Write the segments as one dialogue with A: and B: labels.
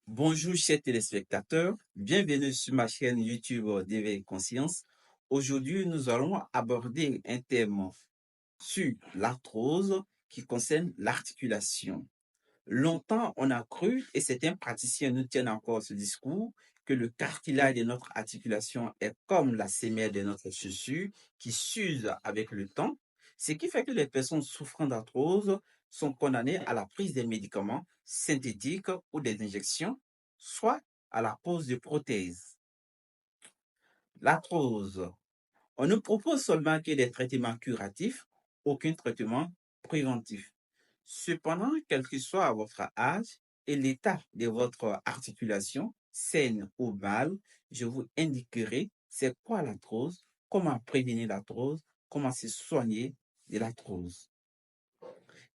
A: Bonjour chers téléspectateurs, bienvenue sur ma chaîne YouTube d'éveil conscience. Aujourd'hui, nous allons aborder un thème sur l'arthrose qui concerne l'articulation. Longtemps, on a cru, et certains praticiens nous tiennent encore ce discours, que le cartilage de notre articulation est comme la sémelle de notre chaussure qui s'use avec le temps, ce qui fait que les personnes souffrant d'arthrose sont condamnées à la prise des médicaments synthétiques ou des injections, soit à la pose de prothèses. L'arthrose. On ne propose seulement que des traitements curatifs, aucun traitement préventif. Cependant, quel que soit votre âge et l'état de votre articulation, saine ou mal, je vous indiquerai c'est quoi l'arthrose, comment prévenir l'arthrose, comment se soigner de l'arthrose.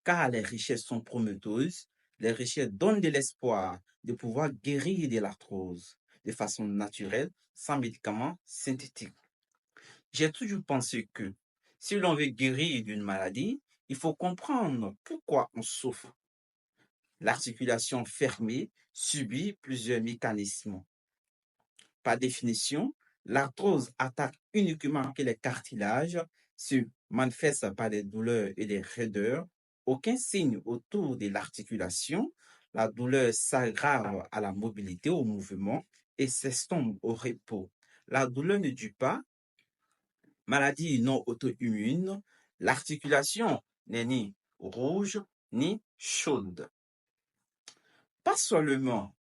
A: Car les richesses sont prometteuses, les richesses donnent de l'espoir de pouvoir guérir de l'arthrose de façon naturelle, sans médicaments synthétiques. J'ai toujours pensé que si l'on veut guérir d'une maladie, il faut comprendre pourquoi on souffre. L'articulation fermée subit plusieurs mécanismes. Par définition, l'arthrose attaque uniquement que les cartilages, se manifeste par des douleurs et des raideurs, aucun signe autour de l'articulation, la douleur s'aggrave à la mobilité, au mouvement et s'estompe au repos. La douleur ne dure pas, maladie non auto-immune, l'articulation n'est ni rouge ni chaude. Pas seulement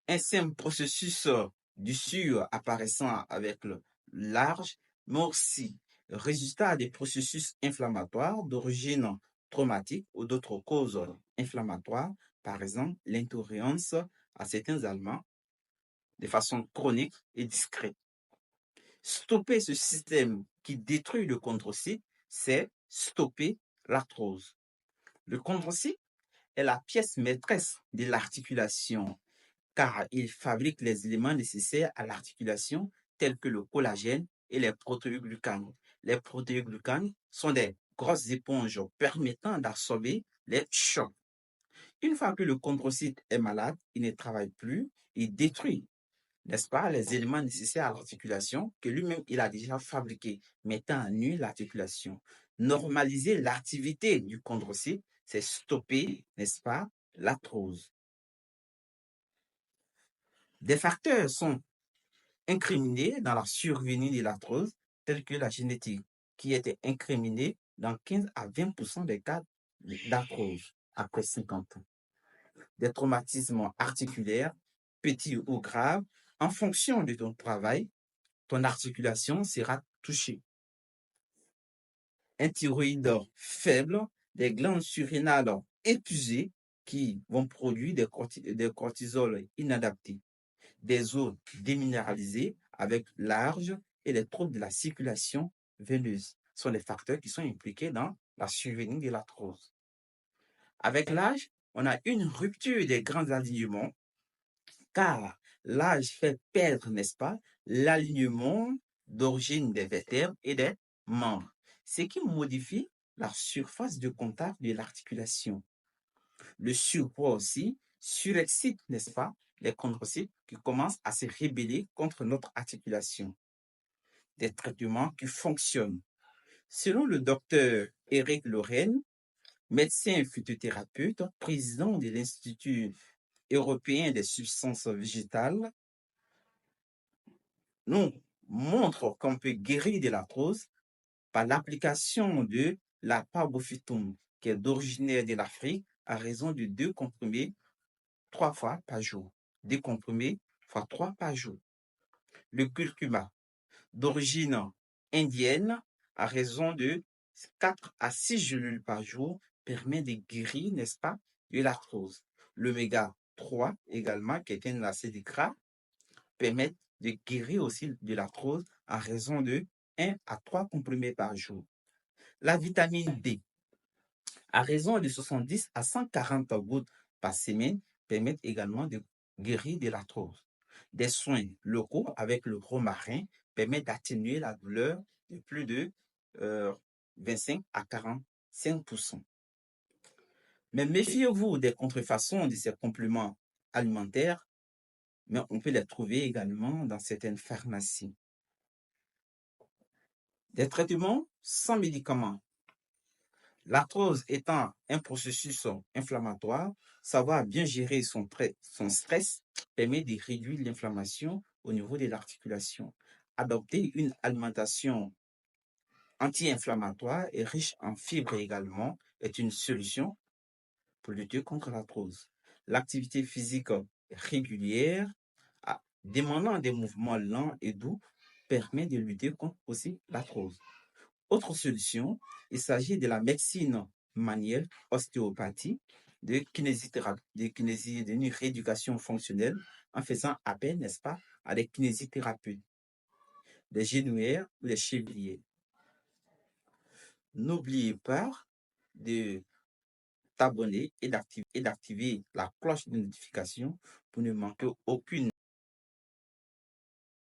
A: un simple processus d'usure apparaissant avec le large, mais aussi résultat des processus inflammatoires d'origine traumatique ou d'autres causes inflammatoires, par exemple l'intolérance à certains aliments de façon chronique et discrète. Stopper ce système qui détruit le chondrocyte, c'est stopper l'arthrose. Le chondrocyte est la pièce maîtresse de l'articulation car il fabrique les éléments nécessaires à l'articulation tels que le collagène et les protéoglucanes. Les protéoglucanes sont des grosses éponges permettant d'absorber les chocs. Une fois que le chondrocyte est malade, il ne travaille plus, il détruit, n'est-ce pas, les éléments nécessaires à l'articulation que lui-même il a déjà fabriqués, mettant à nu l'articulation. Normaliser l'activité du chondrocyte, c'est stopper, n'est-ce pas, l'arthrose. Des facteurs sont incriminés dans la survenue de l'arthrose, tels que la génétique, qui était incriminée dans 15 à 20% des cas d'arthrose après 50 ans. Des traumatismes articulaires, petits ou graves, en fonction de ton travail, ton articulation sera touchée. Un thyroïde faible, des glandes surrénales épuisées qui vont produire des cortisols inadaptés, des os déminéralisés avec large et les troubles de la circulation veineuse sont les facteurs qui sont impliqués dans la survenue de l'arthrose. Avec l'âge, on a une rupture des grands alignements car l'âge fait perdre, n'est-ce pas, l'alignement d'origine des vertèbres et des membres, ce qui modifie la surface de contact de l'articulation. Le surpoids aussi surexcite, n'est-ce pas, les chondrocytes qui commencent à se rebeller contre notre articulation. Des traitements qui fonctionnent. Selon le docteur Eric Lorraine, médecin phytothérapeute, président de l'Institut européen des substances végétales, nous montre qu'on peut guérir de l'arthrose par l'application de la parbophytone, qui est d'origine de l'Afrique, à raison de 2 comprimés 3 fois par jour. 2 comprimés fois 3 par jour. Le curcuma, d'origine indienne, à raison de 4 à 6 gélules par jour, permet de guérir, n'est-ce pas, de l'arthrose. L'oméga 3 également, qui est un acide gras, permet de guérir aussi de l'arthrose à raison de 1 à 3 comprimés par jour. La vitamine D, à raison de 70 à 140 gouttes par semaine, permettent également de guérir de l'arthrose. Des soins locaux avec le romarin permettent d'atténuer la douleur de plus de 25 à 45%. Mais méfiez-vous des contrefaçons de ces compléments alimentaires, mais on peut les trouver également dans certaines pharmacies. Des traitements sans médicaments. L'arthrose étant un processus inflammatoire, savoir bien gérer son stress permet de réduire l'inflammation au niveau de l'articulation. Adopter une alimentation anti-inflammatoire et riche en fibres également est une solution pour lutter contre l'arthrose. L'activité physique régulière, demandant des mouvements lents et doux, permet de lutter contre aussi l'arthrose. Autre solution, il s'agit de la médecine manuelle, ostéopathie, de kinésithérapie, d'une rééducation fonctionnelle en faisant appel, n'est-ce pas, à des kinésithérapeutes, des genouillères ou des chevriers. N'oubliez pas de t'abonner et d'activer la cloche de notification pour ne manquer aucune